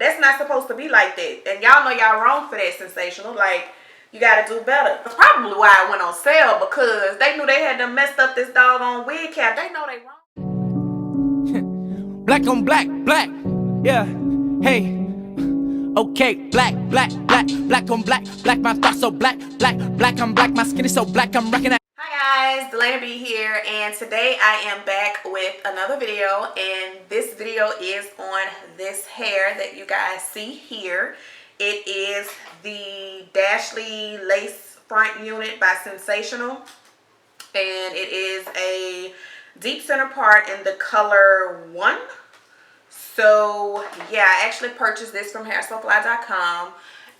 That's not supposed to be like that. And y'all know y'all wrong for that, Sensational. Like, you gotta do better. That's probably why it went on sale, because they knew they had to messed up this doggone wig cap. They know they wrong. Black on black, black, yeah, hey. Okay, black, black, black, black on black, black, my thoughts so black, black, black, I'm black, my skin is so black, I'm rocking that. Hi guys, Dalana B here, and today I am back with another video, and this video is on this hair that you guys see here. It is the DASHLY lace front unit by Sensationnel, and it is a deep center part in the color 1. So yeah, I actually purchased this from hairsupply.com,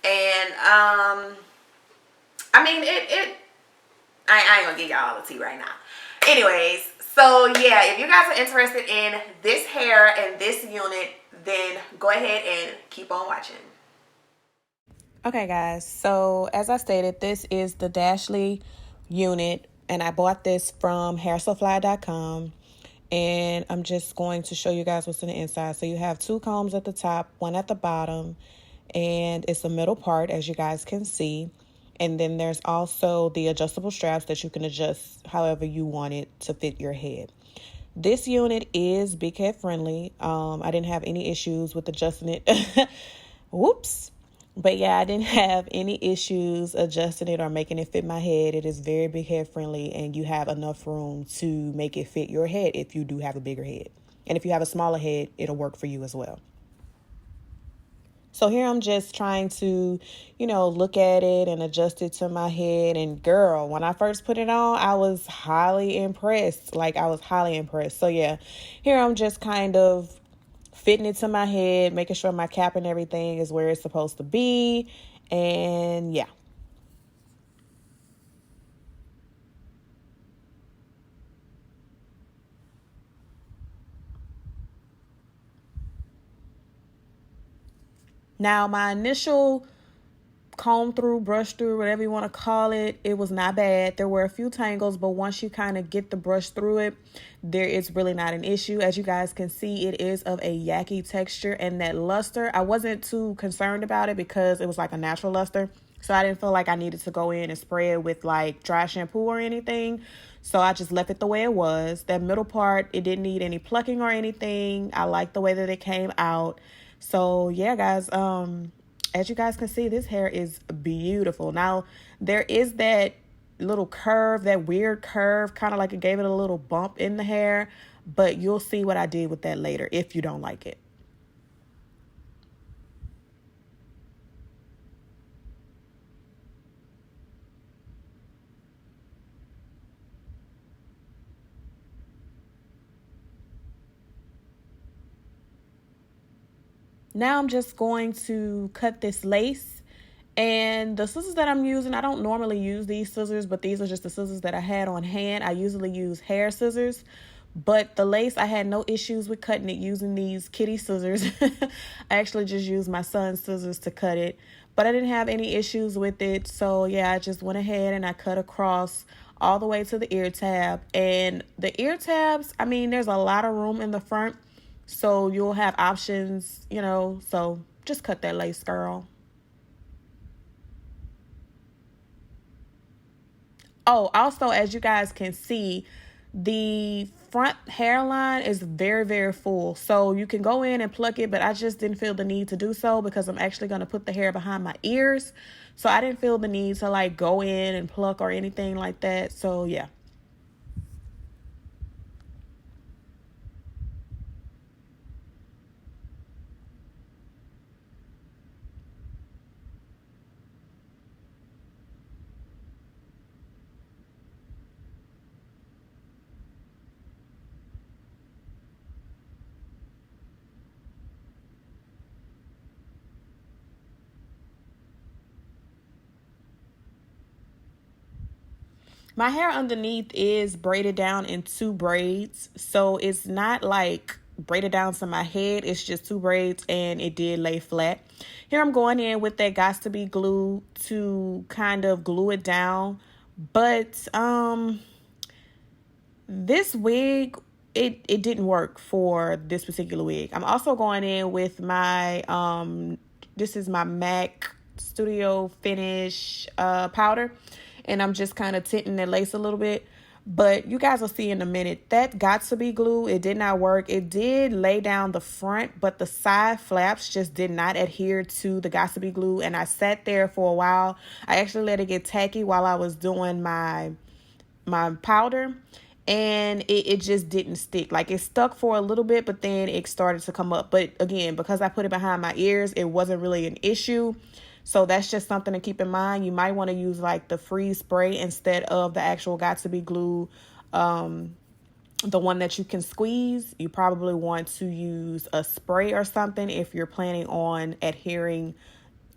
and I mean I ain't gonna give y'all all the tea right now. Anyways, so yeah, if you guys are interested in this hair and this unit, then go ahead and keep on watching. Okay guys, so as I stated, this is the DASHLY unit, and I bought this from hairsupply.com. And I'm just going to show you guys what's in the inside. So you have 2 combs at the top, 1 at the bottom, and it's the middle part, as you guys can see. And then there's also the adjustable straps that you can adjust however you want it to fit your head. This unit is big head friendly. I didn't have any issues with adjusting it. Whoops. But yeah, I didn't have any issues adjusting it or making it fit my head. It is very big head friendly, and you have enough room to make it fit your head if you do have a bigger head. And if you have a smaller head, it'll work for you as well. So here I'm just trying to, you know, look at it and adjust it to my head. And girl, when I first put it on, I was highly impressed. Like, I was highly impressed. So yeah, here I'm just kind of fitting it to my head, making sure my cap and everything is where it's supposed to be. And yeah. Now, my initial comb through, brush through, whatever you want to call it, it was not bad. There were a few tangles, but once you kind of get the brush through it, there is really not an issue. As you guys can see, it is of a yucky texture, and that luster, I wasn't too concerned about it because it was like a natural luster. So I didn't feel like I needed to go in and spray it with like dry shampoo or anything. So I just left it the way it was. That middle part, it didn't need any plucking or anything. I like the way that it came out. So yeah, guys, as you guys can see, this hair is beautiful. Now, there is that little curve, that weird curve, kind of like it gave it a little bump in the hair, but you'll see what I did with that later if you don't like it. Now I'm just going to cut this lace, and the scissors that I'm using, I don't normally use these scissors, but these are just the scissors that I had on hand. I usually use hair scissors, but the lace, I had no issues with cutting it using these kitty scissors. I actually just used my son's scissors to cut it, but I didn't have any issues with it. So yeah, I just went ahead and I cut across all the way to the ear tab. And the ear tabs, I mean, there's a lot of room in the front, so you'll have options, you know, so just cut that lace, girl. Oh, also, as you guys can see, the front hairline is very, very full. So you can go in and pluck it, but I just didn't feel the need to do so because I'm actually going to put the hair behind my ears. So I didn't feel the need to like go in and pluck or anything like that. So yeah. My hair underneath is braided down in 2 braids. So it's not like braided down to my head. It's just 2 braids, and it did lay flat. Here I'm going in with that Got to Be glue to kind of glue it down. But this wig it didn't work for this particular wig. I'm also going in with my this is my MAC Studio Finish powder, and I'm just kind of tinting the lace a little bit. But you guys will see in a minute that got to be glue. It did not work. It did lay down the front, but the side flaps just did not adhere to the got to be glue. And I sat there for a while. I actually let it get tacky while I was doing my powder, and it just didn't stick. Like, it stuck for a little bit, but then it started to come up. But again, because I put it behind my ears, it wasn't really an issue. So that's just something to keep in mind. You might want to use like the freeze spray instead of the actual got to be glue, the one that you can squeeze. You probably want to use a spray or something if you're planning on adhering,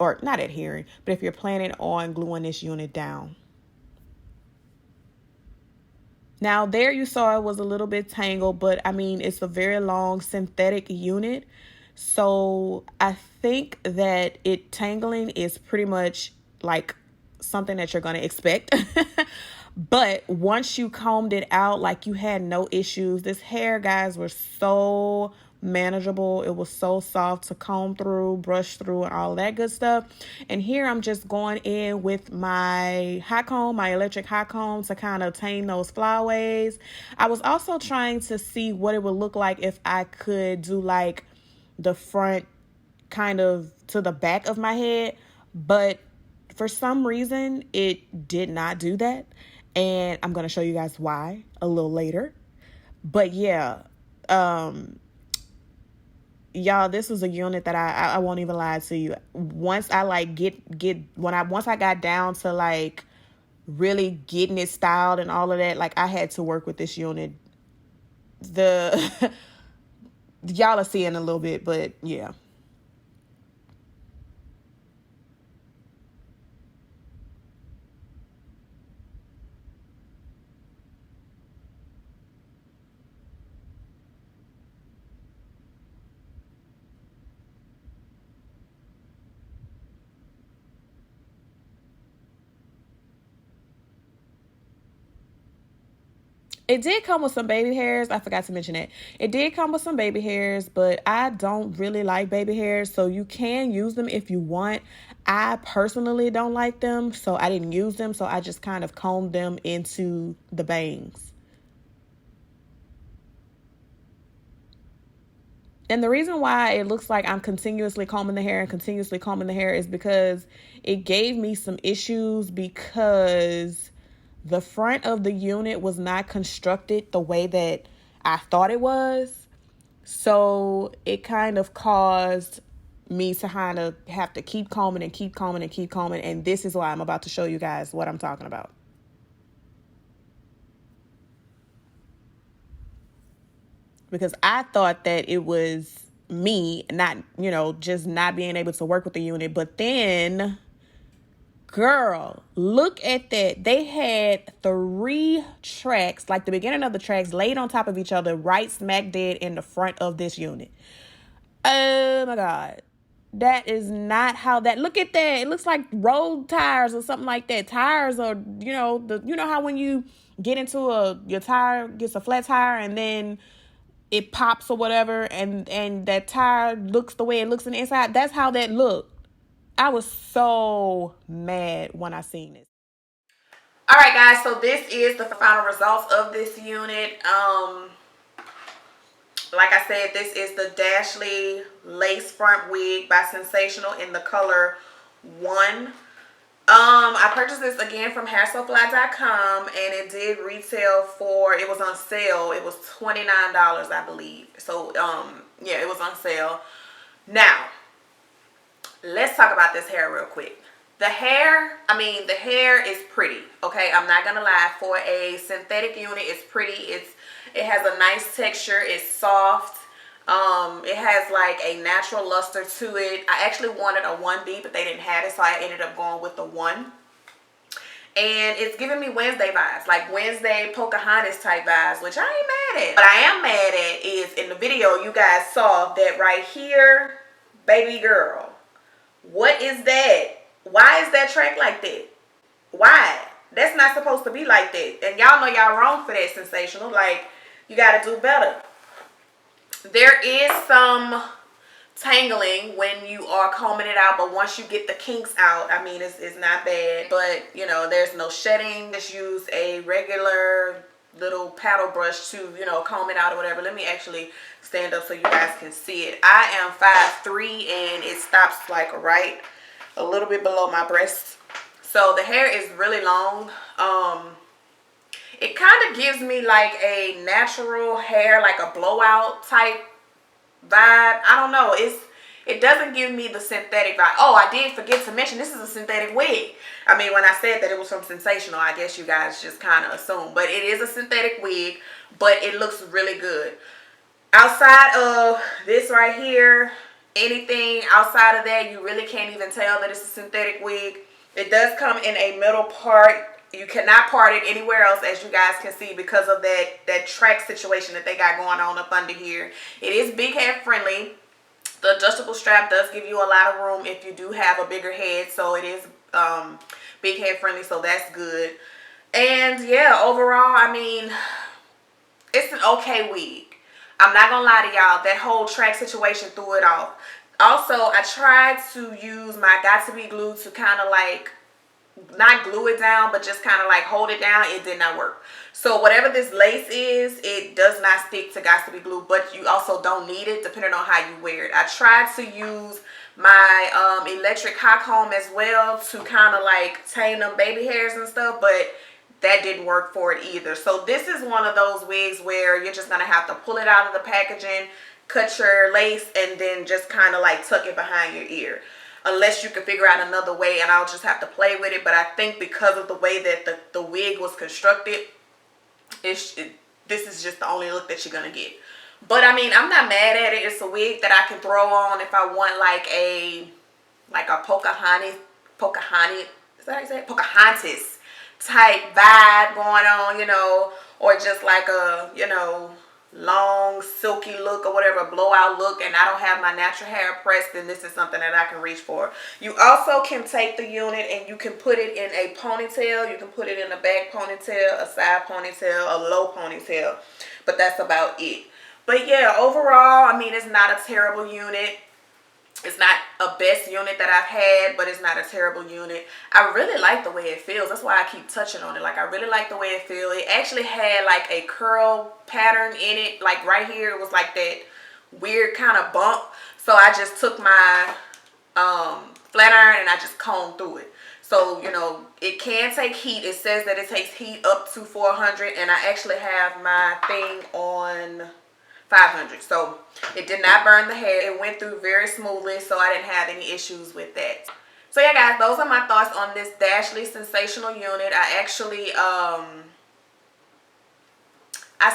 or not adhering, but if you're planning on gluing this unit down. Now, there you saw it was a little bit tangled, but I mean, it's a very long synthetic unit. So I think that it tangling is pretty much like something that you're going to expect. But once you combed it out, like, you had no issues. This hair, guys, was so manageable. It was so soft to comb through, brush through, and all that good stuff. And here I'm just going in with my hot comb, my electric hot comb, to kind of tame those flyaways. I was also trying to see what it would look like if I could do like the front kind of to the back of my head, but for some reason it did not do that, and I'm going to show you guys why a little later. But yeah, y'all, this was a unit that I won't even lie to you. Once I like once I got down to like really getting it styled and all of that, like, I had to work with this unit. Y'all will see in a little bit, but yeah. It did come with some baby hairs. I forgot to mention that. It did come with some baby hairs, but I don't really like baby hairs, so you can use them if you want. I personally don't like them, so I didn't use them, so I just kind of combed them into the bangs. And the reason why it looks like I'm continuously combing the hair is because it gave me some issues, because the front of the unit was not constructed the way that I thought it was. So it kind of caused me to kind of have to keep combing and keep combing and keep combing. And this is why I'm about to show you guys what I'm talking about. Because I thought that it was me not, just not being able to work with the unit. But then, girl, look at that. They had 3 tracks, like the beginning of the tracks, laid on top of each other, right smack dead in the front of this unit. Oh my God. That is not how that, look at that. It looks like road tires or something like that. Tires are, how when you get into your tire gets a flat tire and then it pops or whatever, and that tire looks the way it looks in the inside. That's how that looked. I was so mad when I seen this. All right, guys, so this is the final results of this unit. Like I said, this is the DASHLY lace front wig by Sensationnel in the color 1. I purchased this again from hairsofly.com, and it did retail for, it was on sale. It was $29, I believe. So, yeah, it was on sale. Now, let's talk about this hair real quick. The hair is pretty, okay? I'm not gonna lie. For a synthetic unit, it's pretty. It has a nice texture. It's soft. It has like a natural luster to it. I actually wanted a 1B, but they didn't have it, so I ended up going with the 1. And it's giving me Wednesday vibes, like Wednesday Pocahontas type vibes, which I ain't mad at. What I am mad at is, in the video, you guys saw that right here, baby girl. What is that? Why is that track like that? Why? That's not supposed to be like that. And y'all know y'all wrong for that, Sensational. Like, you got to do better. There is some tangling when you are combing it out, but once you get the kinks out, I mean, it's not bad. But you know, there's no shedding. Just use a regular little paddle brush to, you know, comb it out or whatever. Let me actually stand up so you guys can see it. I am 5'3" and it stops like right a little bit below my breast, so the hair is really long. It kind of gives me like a natural hair, like a blowout type vibe. I don't know, it doesn't give me the synthetic vibe. Oh, I did forget to mention, this is a synthetic wig. I mean, when I said that it was from Sensational, I guess you guys just kind of assume, but it is a synthetic wig, but it looks really good. Outside of this right here, anything outside of that, you really can't even tell that it's a synthetic wig. It does come in a middle part. You cannot part it anywhere else, as you guys can see, because of that track situation that they got going on up under here. It is big head friendly. The adjustable strap does give you a lot of room if you do have a bigger head, so it is big head friendly, so that's good. And yeah, overall, I mean, it's an okay wig. I'm not gonna lie to y'all, that whole track situation threw it off. Also, I tried to use my Got To Be glue to kind of like, not glue it down, but just kind of like hold it down. It did not work. So whatever this lace is, it does not stick to Got To Be glue, but you also don't need it depending on how you wear it. I tried to use my electric hot comb as well to kind of like tame them baby hairs and stuff, but that didn't work for it either. So this is one of those wigs where you're just going to have to pull it out of the packaging, cut your lace, and then just kind of like tuck it behind your ear. Unless you can figure out another way, and I'll just have to play with it. But I think because of the way that the wig was constructed, this is just the only look that you're going to get. But I mean, I'm not mad at it. It's a wig that I can throw on if I want like a Pocahontas, is that how you say it? Pocahontas type vibe going on, you know, or just like a, you know, long silky look or whatever, blowout look, and I don't have my natural hair pressed, then this is something that I can reach for. You also can take the unit and you can put it in a ponytail. You can put it in a back ponytail, a side ponytail, a low ponytail, but that's about it. But yeah, overall, I mean, it's not a terrible unit. It's not a best unit that I've had, but it's not a terrible unit. I really like the way it feels. That's why I keep touching on it. Like, I really like the way it feels. It actually had like a curl pattern in it. Like right here, it was like that weird kind of bump. So I just took my flat iron and I just combed through it. So, you know, it can take heat. It says that it takes heat up to 400, and I actually have my thing on 500, so it did not burn the hair. It went through very smoothly, so I didn't have any issues with that. So yeah, guys, those are my thoughts on this DASHLY Sensational unit. I actually I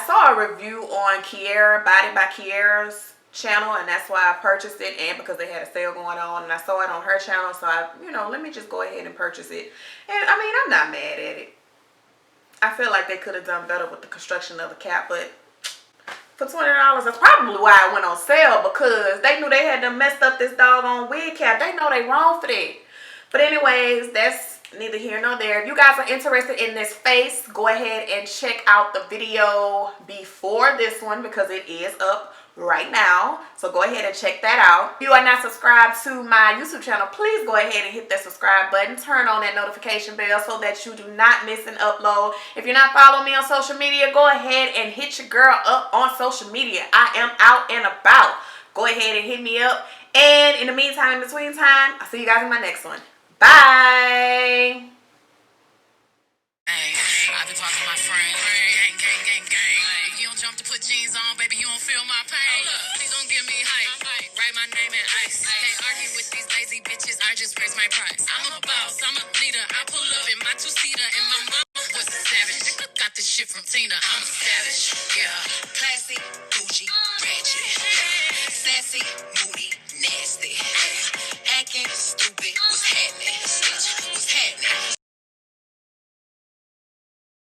saw a review on Kiera, Body by Kiera's channel, and that's why I purchased it, and because they had a sale going on, and I saw it on her channel, so I, you know, let me just go ahead and purchase it. And I mean, I'm not mad at it. I feel like they could have done better with the construction of the cap, but for $20, that's probably why it went on sale, because they knew they had to messed up this doggone wig cap. They know they wrong for that. But anyways, that's neither here nor there. If you guys are interested in this face, go ahead and check out the video before this one, because it is up right now. So go ahead and check that out. If you are not subscribed to my YouTube channel, please go ahead and hit that subscribe button. Turn on that notification bell so that you do not miss an upload. If you're not following me on social media, go ahead and hit your girl up on social media. I am out and about. Go ahead and hit me up. And in the meantime, in between time, I'll see you guys in my next one. Bye. I've been talking to my friend. Gang, gang, gang, gang. If you don't jump to put jeans on, baby, you don't feel my pain. Please don't give me hype. Write my name in ice. Can't argue with these lazy bitches. I just raise my price. I'm a boss. I'm a leader. I pull up in my two-seater, and my mama was a savage. Got this shit from Tina. I'm a savage. Yeah. Classy.